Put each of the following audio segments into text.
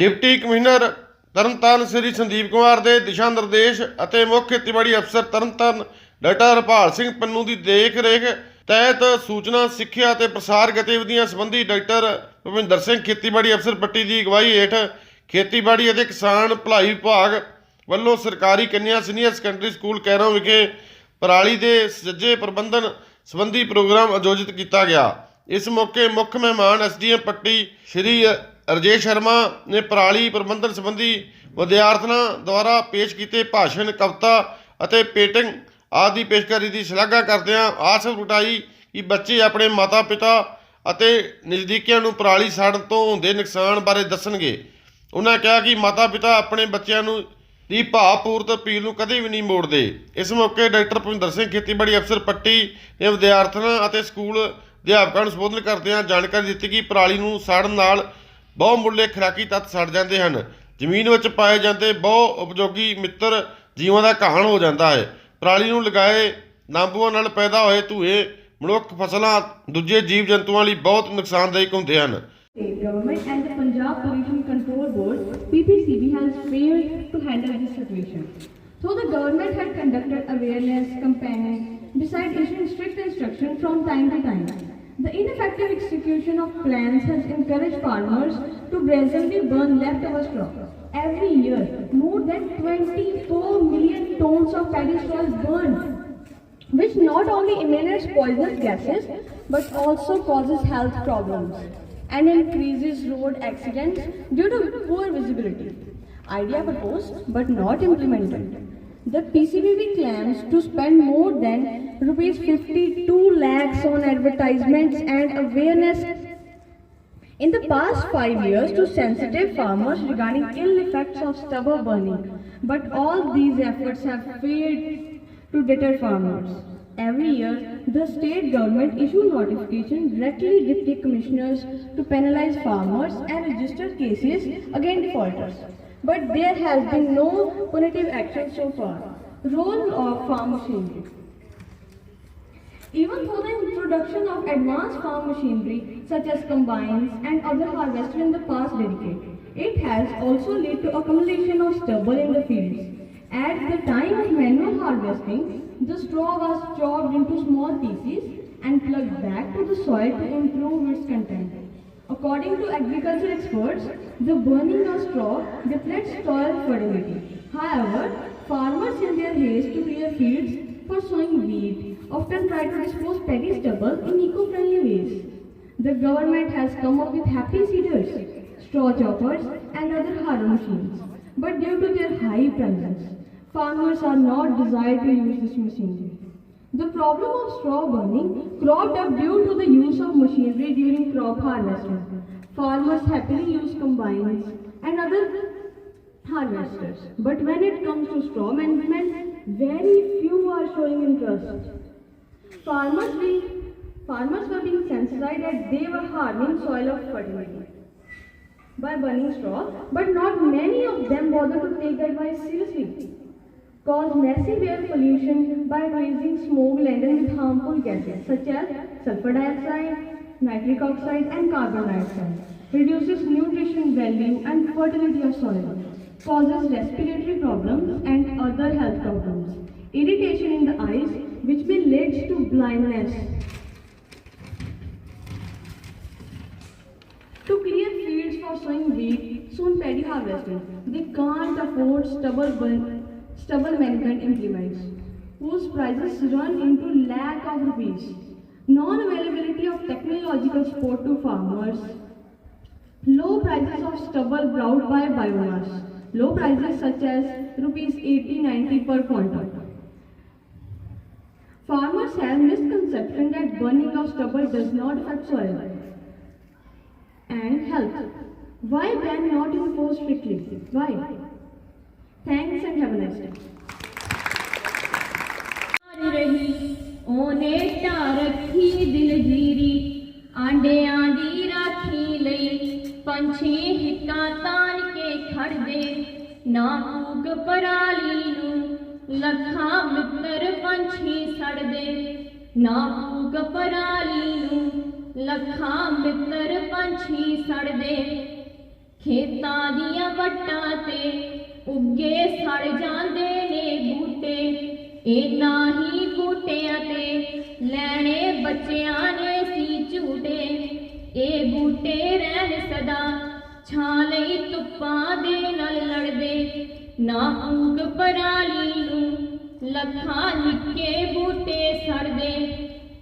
Deputy commissioner तरनताਰਨ Shri Sandeep Kumar के दिशा निर्देश और मुख्य खेतीबाड़ी अफसर तरनताਰਨ डॉक्टर हरपाल सिंह पन्नू की देख रेख तहत सूचना सिक्ख्या ते प्रसार गतिविधियां संबंधी डॉक्टर भुपिंदर सिंह खेतीबाड़ी अफसर पट्टी की अगवाई हेठ खेतीबाड़ी और किसान भलाई विभाग ਵੱਲੋਂ सरकारी कन्या सीनियर सैकेंडरी स्कूल कैरों विखे पराली के सज्जे प्रबंधन संबंधी प्रोग्राम आयोजित किया गया। इस मौके मुख्य मेहमान SDM पट्टी श्री राजेश शर्मा ने पराली प्रबंधन संबंधी विद्यार्थियों द्वारा पेश किए भाषण कविता और पेटिंग आदि पेशकारी की शलाघा करदਿਆਂ आस उठाई कि बच्चे अपने माता पिता और नज़दीकियों को पराली साड़न तो होंदे नुकसान बारे दसणगे। उन्होंने कहा कि माता पिता अपने बच्चों की भावपूर्त अपील को कभी भी नहीं मोड़ते। इस मौके डॉक्टर भुपिंदर सिंह खेतीबाड़ी अफसर पट्टी ने विद्यार्थियों और स्कूल अध्यापकों को संबोधन करदਿਆਂ जानकारी दी कि पराली को साड़न नाल बहुमुल्य खुराकी तत्त सड़ जाते हैं, जमीन में पाए जाते बहु उपयोगी मित्र जीवों का घाण हो जाता है। पराली को लगाए नांबूआं नाल पैदा होए धुएं मनुख फसलों दूजे जीव जंतुओं लिए बहुत नुकसानदायक होंदे हैं। State government and the Punjab Pollution Control Board (PPCB) has failed to handle this situation. So the government had conducted awareness campaigns besides issuing strict instruction from time to time. The ineffective execution of plans has encouraged farmers to brazenly burn leftover straw. Every year, more than 24 million tons of paddy straw is burned, which not only emanates poisonous gases but also causes health problems and increases road accidents due to poor visibility. Idea proposed but not implemented. The PCBB claims to spend more than rupees 52 lakhs on advertisements and awareness in the past 5 years to sensitive farmers regarding ill effects of stubble burning, but all these efforts have failed to deter farmers. Every year, the state government issue notification directly deputy commissioners to penalize farmers and register cases against defaulters. But there has been no punitive action so far. Role of farm machinery. Even though the introduction of advanced farm machinery such as combines and other harvesters in the past decade, it has also led to accumulation of stubble in the fields. At the time of manual harvesting, the straw was chopped into small pieces and plugged back to the soil to improve its content. According to agriculture experts, the burning of straw depletes soil fertility. However, farmers in their haste to clear fields for sowing wheat often try to dispose paddy stubble in eco-friendly ways. The government has come up with happy seeders, straw choppers and other harrow machines, but due to their high prices, farmers are not desired to use this machinery. The problem of straw burning cropped up due to the use of machinery during crop harvesting. Farmers happily use combines and other harvesters, but when it comes to straw management, very few are showing interest. Farmers were being sensitized that they were harming soil of fertility by burning straw, but not many of them bother to take the advice seriously. Cause massive air pollution by raising smoke laden with harmful gases such as sulfur dioxide, nitric oxide and carbon dioxide, reduces nutrition value and fertility of soil, causes respiratory problems and other health problems, irritation in the eyes which may lead to blindness. To clear fields for sowing wheat, soon paddy harvesting, they can't afford stubble management implements, whose prices run into lakh of rupees. Non-availability of technological support to farmers, low prices of stubble brought by biomass, low prices such as rupees 80-90 per quintal. Farmers have misconception that burning of stubble does not affect soil and health. Why ban not enforced strictly? Why? Thanks and have a nice day. ओने रखी दिलजीरी आंडियां दी राखी लई पंछी हिक्का तान के खड़ दे ना भूग पराली नूं लखां मित्र पंछी सड़ दे ना भूग पराली नूं लखां मित्र पंछी सड़ दे ਖੇਤਾਂ ਦੀਆਂ ਵੱਟਾਂ ਤੇ ਉੱਗੇ ਸੜ ਜਾਂਦੇ ਨੇ ਬੂਟੇ, ਇਹਨਾਂ ਹੀ ਬੂਟਿਆਂ ਤੇ ਲੈਣੇ ਬੱਚਿਆਂ ਨੇ ਸੀ ਝੂਟੇ। ਇਹ ਬੂਟੇ ਰਹਿਣ ਸਦਾ ਛਾਂ ਲਈ ਧੁੱਪਾਂ ਦੇ ਨਾਲ ਲੜਦੇ, ਨਾ ਫੂਕ ਪਰਾਲੀ ਨੂੰ ਲੱਖਾਂ ਨਿੱਕੇ ਬੂਟੇ ਸੜਦੇ,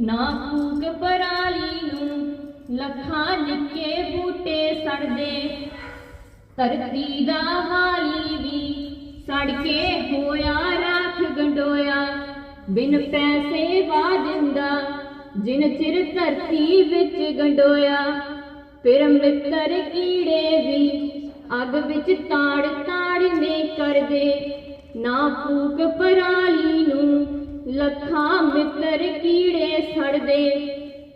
ਨਾ ਫੂਕ ਪਰਾਲੀ ਨੂੰ ਲੱਖਾਂ ਨਿੱਕੇ ਬੂਟੇ ਸੜਦੇ। ਧਰਤੀ ਦਾ ਹਾਲੀ ਵੀ ਸੜ ਕੇ ਹੋਇਆ ਰਾਖ ਗੰਡੋਇਆ, ਬਿਨ ਪੈਸੇ ਵਾ ਦਿੰਦਾ ਜਿਨ ਚਿਰ ਧਰਤੀ ਵਿੱਚ ਗੰਡੋਇਆ। ਫਿਰ ਮਿੱਤਰ ਕੀੜੇ ਵੀ ਅੱਗ ਵਿੱਚ ਤਾੜ ਤਾੜ ਨੇ ਕਰਦੇ, ਨਾ ਫੂਕ ਪਰਾਲੀ ਨੂੰ ਲੱਖਾਂ ਮਿੱਤਰ ਕੀੜੇ ਸੜਦੇ,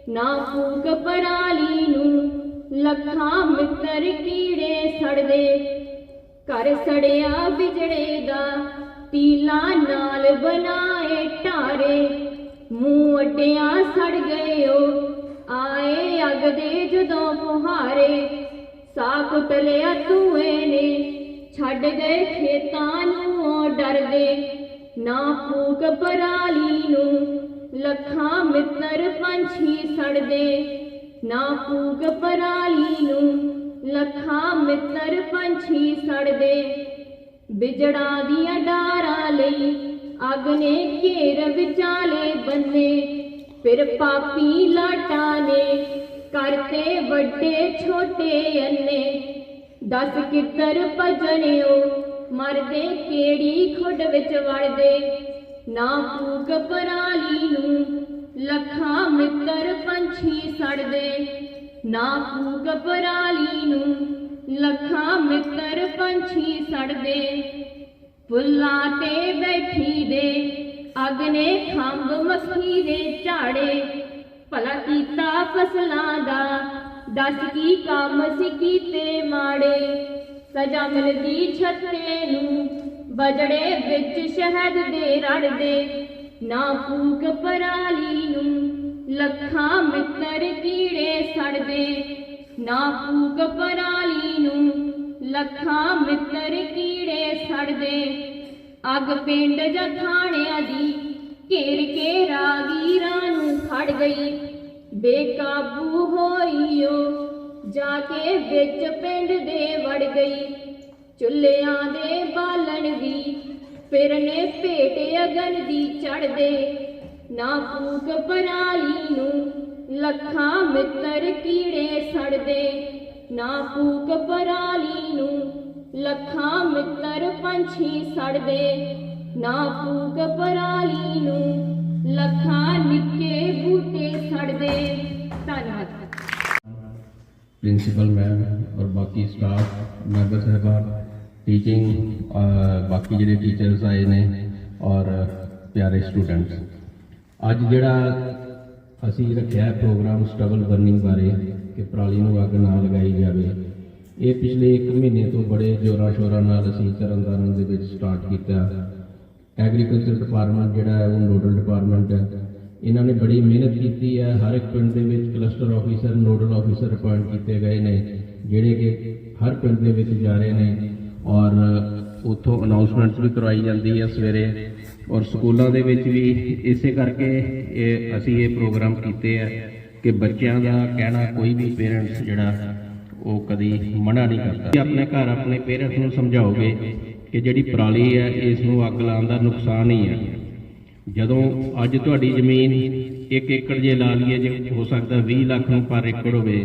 ਨਾ ਫੂਕ ਪਰਾਲੀ ਨੂੰ ਲੱਖਾਂ ਮਿੱਤਰ ਕੀੜੇ ਸੜਦੇ। ਘਰ ਸੜਿਆ ਬਿਜੜੇ ਦਾ ਤੀਲਾ ਨਾਲ ਬਣਾਏ ਢਾਰੇ, ਮੂੰਹ ਅੱਡਿਆਂ ਸੜ ਗਏ ਉਹ ਆਏ ਅੱਗ ਦੇ ਜਦੋਂ ਫੁਹਾਰੇ। ਸਾਹ ਕੁੱਟ ਲਿਆ ਧੂਏ ਨੇ ਛੱਡ ਗਏ ਖੇਤਾਂ ਨੂੰ ਉਹ ਡਰਦੇ, ਨਾ ਫੂਕ ਪਰਾਲੀ ਨੂੰ ਲੱਖਾਂ ਮਿੱਤਰ ਪੰਛੀ ਸੜਦੇ, ਨਾ ਫੂਕ ਪਰਾਲੀ ਨੂੰ ਲੱਖਾਂ ਮਿੱਤਰ ਪੰਛੀ ਸੜਦੇ। ਬਿਜੜਾਂ ਦੀਆਂ ਡਾਰਾਂ ਲਈ ਅੱਗ ਨੇ ਘੇਰ ਵਿਚਾਲੇ ਬੰਨੇ, ਫਿਰ ਪਾਪੀ ਲਾਟਾਂ ਨੇ ਕਰਤੇ ਵੱਡੇ ਛੋਟੇ ਅੰਨੇ। ਦੱਸ ਕਿੱਧਰ ਭਜਣਿਓ ਮਰਦੇ ਕਿਹੜੀ ਖੁੱਡ ਵਿੱਚ ਵੜਦੇ, ਨਾ ਫੂਕ ਪਰਾਲੀ ਨੂੰ ਲੱਖਾਂ ਮਿੱਤਰ ਪੰਛੀ ਸੜਦੇ, ਨਾ ਫੂਕ ਪਰਾਲੀ ਨੂੰ ਲੱਖਾਂ ਮਿੱਤਰ ਪੰਛੀ ਸੜਦੇ। ਫੁੱਲਾਂ ਤੇ ਬੈਠੀ ਦੇ ਅੱਗ ਨੇ ਖੰਭ ਮੱਖੀ ਦੇ ਝਾੜੇ, ਭਲਾ ਕੀਤਾ ਫਸਲਾਂ ਦਾ ਦੱਸ ਕੀ ਕੰਮ ਸੀ ਕੀਤੇ ਮਾੜੇ। ਸਜ਼ਾ ਮਿਲਦੀ ਛੱਤੇ ਨੂੰ ਬਜੜੇ ਵਿੱਚ ਸ਼ਹਿਦ ਦੇ ਰੜਦੇ, ਨਾ ਫੂਕ ਪਰਾਲੀ ਨੂੰ ਲੱਖਾਂ ਮਿੱਤਰ ਕੀੜੇ ਸੜਦੇ, ਨਾ ਫੂਕ ਪਰਾਲੀ ਨੂੰ ਲੱਖਾਂ ਮਿੱਤਰ ਕੀੜੇ ਸੜਦੇ। ਅੱਗ ਪਿੰਡ ਜਾਂ ਥਾਣਿਆਂ ਦੀ ਘੇਰ ਕੇ ਰਾਗੀਰਾਂ ਨੂੰ ਖੜ ਗਈ, ਬੇਕਾਬੂ ਹੋਈ ਉਹ ਜਾ ਕੇ ਵਿੱਚ ਪਿੰਡ ਦੇ ਵੜ ਗਈ। ਚੁੱਲ੍ਹਿਆਂ ਦੇ ਬਾਲਣ ਵੀ ਫਿਰ ਨੇ ਭੇਟ ਅਗਨ ਦੀ ਚੜ੍ਹਦੇ, ਨਾ ਫੂਕ ਪਰਾਲੀ ਨੂੰ ਲੱਖਾਂ ਮਿੱਤਰ ਕੀੜੇ ਸੜਦੇ, ਨਾ ਫੂਕ ਪਰਾਲੀ ਨੂੰ ਲੱਖਾਂ ਮਿੱਤਰ ਪੰਛੀ ਸੜਦੇ, ਨਾ ਫੂਕ ਪਰਾਲੀ ਨੂੰ ਲੱਖਾਂ ਨਿੱਕੇ ਬੂਟੇ ਸੜਦੇ। ਧੰਨਵਾਦ। प्रिंसिपल मैम और बाकी स्टाफ मैंबर साहबान, टीचिंग बाकी ਜਿਹੜੇ टीचर्स आए ने और प्यारे स्टूडेंट्स, ਅੱਜ ਜਿਹੜਾ ਅਸੀਂ ਰੱਖਿਆ ਪ੍ਰੋਗਰਾਮ ਸਟਬਲ ਬਰਨਿੰਗ ਬਾਰੇ ਕਿ ਪਰਾਲੀ ਨੂੰ ਅੱਗ ਨਾ ਲਗਾਈ ਜਾਵੇ, ਇਹ ਪਿਛਲੇ 1 ਮਹੀਨੇ ਤੋਂ ਬੜੇ ਜ਼ੋਰਾਂ ਸ਼ੋਰਾਂ ਨਾਲ ਅਸੀਂ ਤਰਨਤਾਰਨ ਦੇ ਵਿੱਚ ਸਟਾਰਟ ਕੀਤਾ। ਐਗਰੀਕਲਚਰ ਡਿਪਾਰਟਮੈਂਟ ਜਿਹੜਾ ਹੈ ਉਹ ਨੋਡਲ ਡਿਪਾਰਟਮੈਂਟ ਹੈ, ਇਹਨਾਂ ਨੇ ਬੜੀ ਮਿਹਨਤ ਕੀਤੀ ਹੈ। ਹਰ ਇੱਕ ਪਿੰਡ ਦੇ ਵਿੱਚ cluster officer, nodal officer appoint ਕੀਤੇ ਗਏ ਨੇ, ਜਿਹੜੇ ਕਿ ਹਰ ਪਿੰਡ ਦੇ ਵਿੱਚ ਜਾ ਰਹੇ ਨੇ ਔਰ ਉੱਥੋਂ ਅਨਾਉਂਸਮੈਂਟਸ ਵੀ ਕਰਵਾਈ ਜਾਂਦੀ ਹੈ ਸਵੇਰੇ, ਔਰ ਸਕੂਲਾਂ ਦੇ ਵਿੱਚ ਵੀ ਇਸੇ ਕਰਕੇ ਅਸੀਂ ਇਹ ਪ੍ਰੋਗਰਾਮ ਕੀਤੇ ਹੈ ਕਿ ਬੱਚਿਆਂ ਦਾ ਕਹਿਣਾ ਕੋਈ ਵੀ ਪੇਰੈਂਟਸ ਜਿਹੜਾ ਉਹ ਕਦੀ ਮਨਾ ਨਹੀਂ ਕਰਦਾ। ਆਪਣੇ ਘਰ ਆਪਣੇ ਪੇਰੈਂਟਸ ਨੂੰ ਸਮਝਾਓਗੇ ਕਿ ਜਿਹੜੀ ਪਰਾਲੀ ਹੈ ਇਸ ਨੂੰ ਅੱਗ ਲਾਉਣ ਦਾ ਨੁਕਸਾਨ ਹੀ ਹੈ। ਜਦੋਂ ਅੱਜ ਤੁਹਾਡੀ ਜ਼ਮੀਨ 1 ਏਕੜ ਜੇ ਲਾ ਲਈਏ, ਜੇ ਹੋ ਸਕਦਾ 20 ਲੱਖ ਨੂੰ ਪਰ ਏਕੜ ਹੋਵੇ,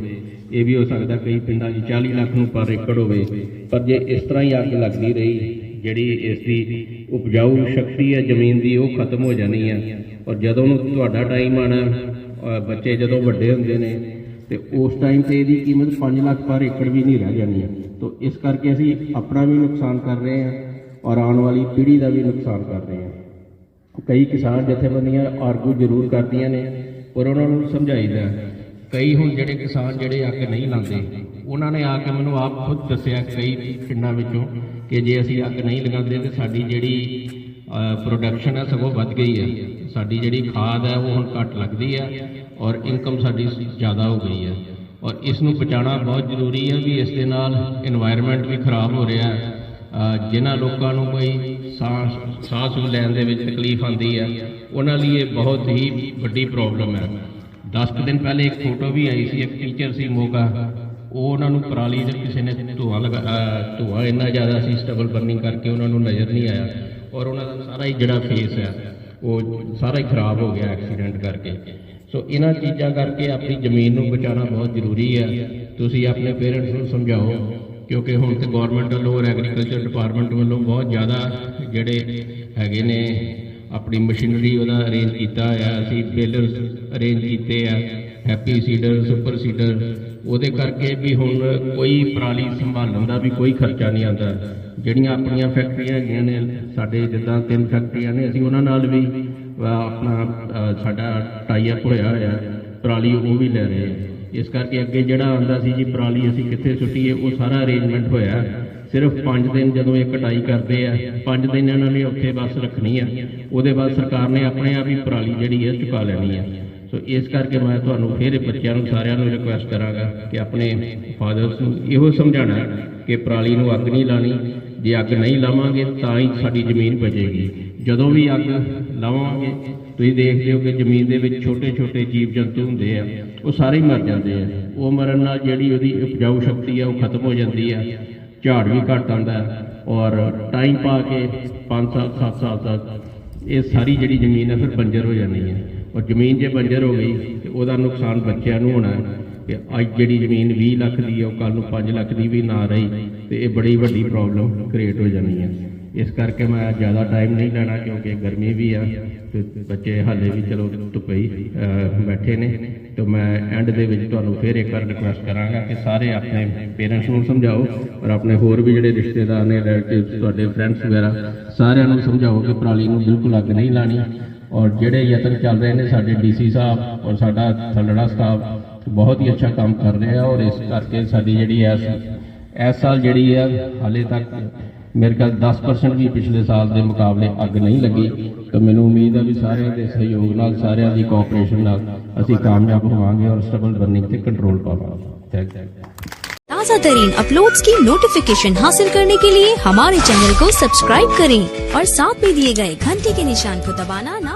ਇਹ ਵੀ ਹੋ ਸਕਦਾ ਕਈ ਪਿੰਡਾਂ 'ਚ 40 ਲੱਖ ਨੂੰ ਪਰ ਏਕੜ ਹੋਵੇ, ਪਰ ਜੇ ਇਸ ਤਰ੍ਹਾਂ ਹੀ ਅੱਗ ਲੱਗਦੀ ਰਹੀ, ਜਿਹੜੀ ਇਸ ਦੀ ਉਪਜਾਊ ਸ਼ਕਤੀ ਹੈ ਜ਼ਮੀਨ ਦੀ ਉਹ ਖਤਮ ਹੋ ਜਾਣੀ ਹੈ। ਔਰ ਜਦੋਂ ਨੂੰ ਤੁਹਾਡਾ ਟਾਈਮ ਆਉਣਾ, ਬੱਚੇ ਜਦੋਂ ਵੱਡੇ ਹੁੰਦੇ ਨੇ ਤੇ ਉਸ ਟਾਈਮ ਤੇ ਇਹਦੀ ਕੀਮਤ 5 ਲੱਖ ਪਰ ਏਕੜ ਵੀ ਨਹੀਂ ਰਹਿ ਜਾਣੀ ਹੈ। ਤਾਂ ਇਸ ਕਰਕੇ ਅਸੀਂ ਆਪਣਾ ਵੀ ਨੁਕਸਾਨ ਕਰ ਰਹੇ ਹਾਂ ਔਰ ਆਉਣ ਵਾਲੀ ਪੀੜ੍ਹੀ ਦਾ ਵੀ ਨੁਕਸਾਨ ਕਰ ਰਹੇ ਹਾਂ। ਕਈ ਕਿਸਾਨ ਜਥੇਬੰਦੀਆਂ ਆਰਗੂ ਜ਼ਰੂਰ ਕਰਦੀਆਂ ਨੇ ਪਰ ਉਹਨਾਂ ਨੂੰ ਸਮਝਾਈਦਾ। ਕਈ ਹੁਣ ਜਿਹੜੇ ਕਿਸਾਨ ਜਿਹੜੇ ਅੱਗ ਨਹੀਂ ਲਾਉਂਦੇ, ਉਹਨਾਂ ਨੇ ਆ ਕੇ ਮੈਨੂੰ ਆਪ ਖੁਦ ਦੱਸਿਆ ਕਈ ਪਿੰਡਾਂ ਵਿੱਚੋਂ ਕਿ ਜੇ ਅਸੀਂ ਅੱਗ ਨਹੀਂ ਲਗਾਉਂਦੇ ਤਾਂ ਸਾਡੀ ਜਿਹੜੀ ਪ੍ਰੋਡਕਸ਼ਨ ਹੈ ਸਗੋਂ ਵੱਧ ਗਈ ਹੈ, ਸਾਡੀ ਜਿਹੜੀ ਖਾਦ ਹੈ ਉਹ ਹੁਣ ਘੱਟ ਲੱਗਦੀ ਹੈ ਔਰ ਇਨਕਮ ਸਾਡੀ ਜ਼ਿਆਦਾ ਹੋ ਗਈ ਹੈ। ਔਰ ਇਸ ਨੂੰ ਬਚਾਉਣਾ ਬਹੁਤ ਜ਼ਰੂਰੀ ਹੈ ਵੀ ਇਸ ਦੇ ਨਾਲ ਇਨਵਾਇਰਨਮੈਂਟ ਵੀ ਖਰਾਬ ਹੋ ਰਿਹਾ ਹੈ। ਜਿਨ੍ਹਾਂ ਲੋਕਾਂ ਨੂੰ ਕੋਈ ਸਾਹ ਲੈਣ ਦੇ ਵਿੱਚ ਤਕਲੀਫ ਆਉਂਦੀ ਹੈ ਉਹਨਾਂ ਲਈ ਇਹ ਬਹੁਤ ਹੀ ਵੱਡੀ ਪ੍ਰੋਬਲਮ ਹੈ। 10 ਕੁ ਦਿਨ ਪਹਿਲੇ ਇੱਕ ਫੋਟੋ ਵੀ ਆਈ ਸੀ, ਇੱਕ ਟੀਚਰ ਸੀ ਮੋਗਾ, ਉਹ ਉਹਨਾਂ ਨੂੰ ਪਰਾਲੀ ਦੇ ਕਿਸੇ ਨੇ ਧੂੰਆਂ ਇੰਨਾ ਜ਼ਿਆਦਾ ਸੀ ਸਟਬਲ ਬਰਨਿੰਗ ਕਰਕੇ ਉਹਨਾਂ ਨੂੰ ਨਜ਼ਰ ਨਹੀਂ ਆਇਆ ਔਰ ਉਹਨਾਂ ਦਾ ਸਾਰਾ ਹੀ ਜਿਹੜਾ ਫੇਸ ਹੈ ਉਹ ਸਾਰਾ ਹੀ ਖਰਾਬ ਹੋ ਗਿਆ ਐਕਸੀਡੈਂਟ ਕਰਕੇ। ਸੋ ਇਹਨਾਂ ਚੀਜ਼ਾਂ ਕਰਕੇ ਆਪਣੀ ਜ਼ਮੀਨ ਨੂੰ ਬਚਾਉਣਾ ਬਹੁਤ ਜ਼ਰੂਰੀ ਹੈ। ਤੁਸੀਂ ਆਪਣੇ ਪੇਰੈਂਟਸ ਨੂੰ ਸਮਝਾਓ, ਕਿਉਂਕਿ ਹੁਣ ਤੇ ਗੌਰਮੈਂਟ ਵੱਲੋਂ ਔਰ ਐਗਰੀਕਲਚਰ ਡਿਪਾਰਟਮੈਂਟ ਵੱਲੋਂ ਬਹੁਤ ਜ਼ਿਆਦਾ ਜਿਹੜੇ ਹੈਗੇ ਨੇ ਆਪਣੀ ਮਸ਼ੀਨਰੀ ਉਹਦਾ ਅਰੇਂਜ ਕੀਤਾ ਹੋਇਆ। ਅਸੀਂ ਬੇਲਰਸ ਅਰੇਂਜ ਕੀਤੇ ਆ, ਹੈਪੀ ਸੀਡਰ, ਸੁਪਰ ਸੀਡਰ, ਉਹਦੇ ਕਰਕੇ ਵੀ ਹੁਣ ਕੋਈ ਪਰਾਲੀ ਸੰਭਾਲਣ ਦਾ ਵੀ ਕੋਈ ਖਰਚਾ ਨਹੀਂ ਆਉਂਦਾ। ਜਿਹੜੀਆਂ ਆਪਣੀਆਂ ਫੈਕਟਰੀਆਂ ਹੈਗੀਆਂ ਨੇ, ਸਾਡੇ ਜਿੱਦਾਂ 3 ਫੈਕਟਰੀਆਂ ਨੇ, ਅਸੀਂ ਉਹਨਾਂ ਨਾਲ ਵੀ ਆਪਣਾ ਸਾਡਾ ਟਾਈ ਅਪ ਹੋਇਆ ਪਰਾਲੀ ਉਹ ਵੀ ਲੈ ਰਹੇ ਆ। ਇਸ ਕਰਕੇ ਅੱਗੇ ਜਿਹੜਾ ਆਉਂਦਾ ਸੀ ਜੀ ਪਰਾਲੀ ਅਸੀਂ ਕਿੱਥੇ ਸੁੱਟੀਏ, ਉਹ ਸਾਰਾ ਅਰੇਂਜਮੈਂਟ ਹੋਇਆ। ਸਿਰਫ 5 ਦਿਨ ਜਦੋਂ ਇਹ ਕਟਾਈ ਕਰਦੇ ਆ, 5 ਦਿਨ ਇਹਨਾਂ ਨੇ ਉੱਥੇ ਬੱਸ ਰੱਖਣੀ ਆ, ਉਹਦੇ ਬਾਅਦ ਸਰਕਾਰ ਨੇ ਆਪਣੇ ਆਪ ਹੀ ਪਰਾਲੀ ਜਿਹੜੀ ਹੈ ਚੁਕਾ ਲੈਣੀ ਆ। ਸੋ ਇਸ ਕਰਕੇ ਮੈਂ ਤੁਹਾਨੂੰ ਫਿਰ ਬੱਚਿਆਂ ਨੂੰ ਸਾਰਿਆਂ ਨੂੰ ਰਿਕੁਐਸਟ ਕਰਾਂਗਾ ਕਿ ਆਪਣੇ ਫਾਦਰਸ ਨੂੰ ਇਹੋ ਸਮਝਾਉਣਾ ਕਿ ਪਰਾਲੀ ਨੂੰ ਅੱਗ ਨਹੀਂ ਲਾਣੀ। ਜੇ ਅੱਗ ਨਹੀਂ ਲਾਵਾਂਗੇ ਤਾਂ ਹੀ ਸਾਡੀ ਜ਼ਮੀਨ ਬਚੇਗੀ। ਜਦੋਂ ਵੀ ਅੱਗ ਲਾਵਾਂਗੇ ਤੁਸੀਂ ਦੇਖਦੇ ਹੋ ਕਿ ਜ਼ਮੀਨ ਦੇ ਵਿੱਚ ਛੋਟੇ ਛੋਟੇ ਜੀਵ ਜੰਤੂ ਹੁੰਦੇ ਆ, ਉਹ ਸਾਰੇ ਹੀ ਮਰ ਜਾਂਦੇ ਆ। ਉਹ ਮਰਨ ਨਾਲ ਜਿਹੜੀ ਉਹਦੀ ਉਪਜਾਊ ਸ਼ਕਤੀ ਆ ਉਹ ਖਤਮ ਹੋ ਜਾਂਦੀ ਆ, ਝਾੜ ਵੀ ਘੱਟ ਆਉਂਦਾ ਔਰ ਟਾਈਮ ਪਾ ਕੇ 5 ਸਾਲ 7 ਸਾਲ ਤੱਕ ਇਹ ਸਾਰੀ ਜਿਹੜੀ ਜ਼ਮੀਨ ਹੈ ਫਿਰ ਬੰਜਰ ਹੋ ਜਾਂਦੀ ਹੈ। ਔਰ ਜ਼ਮੀਨ ਜੇ ਬੰਜਰ ਹੋ ਗਈ ਤੇ ਉਹਦਾ ਨੁਕਸਾਨ ਬੱਚਿਆਂ ਨੂੰ ਹੋਣਾ ਹੈ ਕਿ ਅੱਜ ਜਿਹੜੀ ਜ਼ਮੀਨ 20 ਲੱਖ ਦੀ ਹੈ ਉਹ ਕੱਲ੍ਹ ਨੂੰ 5 ਲੱਖ ਦੀ ਵੀ ਨਾ ਰਹੀ ਤੇ ਇਹ ਬੜੀ ਵੱਡੀ ਪ੍ਰੋਬਲਮ ਕ੍ਰੀਏਟ ਹੋ ਜਾਣੀ ਹੈ। ਇਸ ਕਰਕੇ ਮੈਂ ਜ਼ਿਆਦਾ ਟਾਈਮ ਨਹੀਂ ਲੈਣਾ ਕਿਉਂਕਿ ਗਰਮੀ ਵੀ ਆ ਤੇ ਬੱਚੇ ਹਾਲੇ ਵੀ ਚਲੋ ਧੁੱਪੇ ਹੀ ਬੈਠੇ ਨੇ। ਤੇ ਮੈਂ ਐਂਡ ਦੇ ਵਿੱਚ ਤੁਹਾਨੂੰ ਫਿਰ ਇੱਕ ਵਾਰ ਰਿਕੁਐਸਟ ਕਰਾਂਗਾ ਕਿ ਸਾਰੇ ਆਪਣੇ ਪੇਰੈਂਟਸ ਨੂੰ ਸਮਝਾਓ ਔਰ ਆਪਣੇ ਹੋਰ ਵੀ ਜਿਹੜੇ ਰਿਸ਼ਤੇਦਾਰ ਨੇ, ਰਿਲੇਟਿਵਸ, ਤੁਹਾਡੇ ਫਰੈਂਡਸ ਵਗੈਰਾ ਸਾਰਿਆਂ ਨੂੰ ਸਮਝਾਓ ਕਿ ਪਰਾਲੀ ਨੂੰ ਬਿਲਕੁਲ ਅੱਗ ਨਹੀਂ ਲਾਣੀ। ਔਰ ਜਿਹੜੇ ਯਤਨ ਚੱਲ ਰਹੇ ਨੇ ਸਾਡੇ ਡੀਸੀ ਸਾਹਿਬ ਔਰ ਸਾਡਾ ਥੱਲੜਾ ਸਟਾਫ ਬਹੁਤ ਹੀ ਅੱਛਾ ਕੰਮ ਕਰ ਰਿਹਾ ਔਰ ਇਸ ਕਰਕੇ ਸਾਡੀ ਜਿਹੜੀ ਇਸ ਸਾਲ ਜਿਹੜੀ ਹੈ ਹਾਲੇ ਤੱਕ ਮੇਰੇ ਖਿਆਲ 10% ਵੀ ਪਿਛਲੇ ਸਾਲ ਦੇ ਮੁਕਾਬਲੇ ਅੱਗ ਨਹੀਂ ਲੱਗੀ। ਤਾਂ ਮੈਨੂੰ ਉਮੀਦ ਹੈ ਵੀ ਸਾਰਿਆਂ ਦੇ ਸਹਿਯੋਗ ਨਾਲ, ਸਾਰਿਆਂ ਦੀ ਕੋਆਪਰੇਸ਼ਨ ਨਾਲ ਅਸੀਂ ਕਾਮਯਾਬ ਹੋਵਾਂਗੇ और स्टबल बर्निंग पे कंट्रोल पाएंगे। Thank you. ताज़ा तरीन अपलोड्स की नोटिफिकेशन हासिल करने के लिए हमारे चैनल को सब्सक्राइब करें और साथ में दिए गए घंटे के निशान को दबाना ना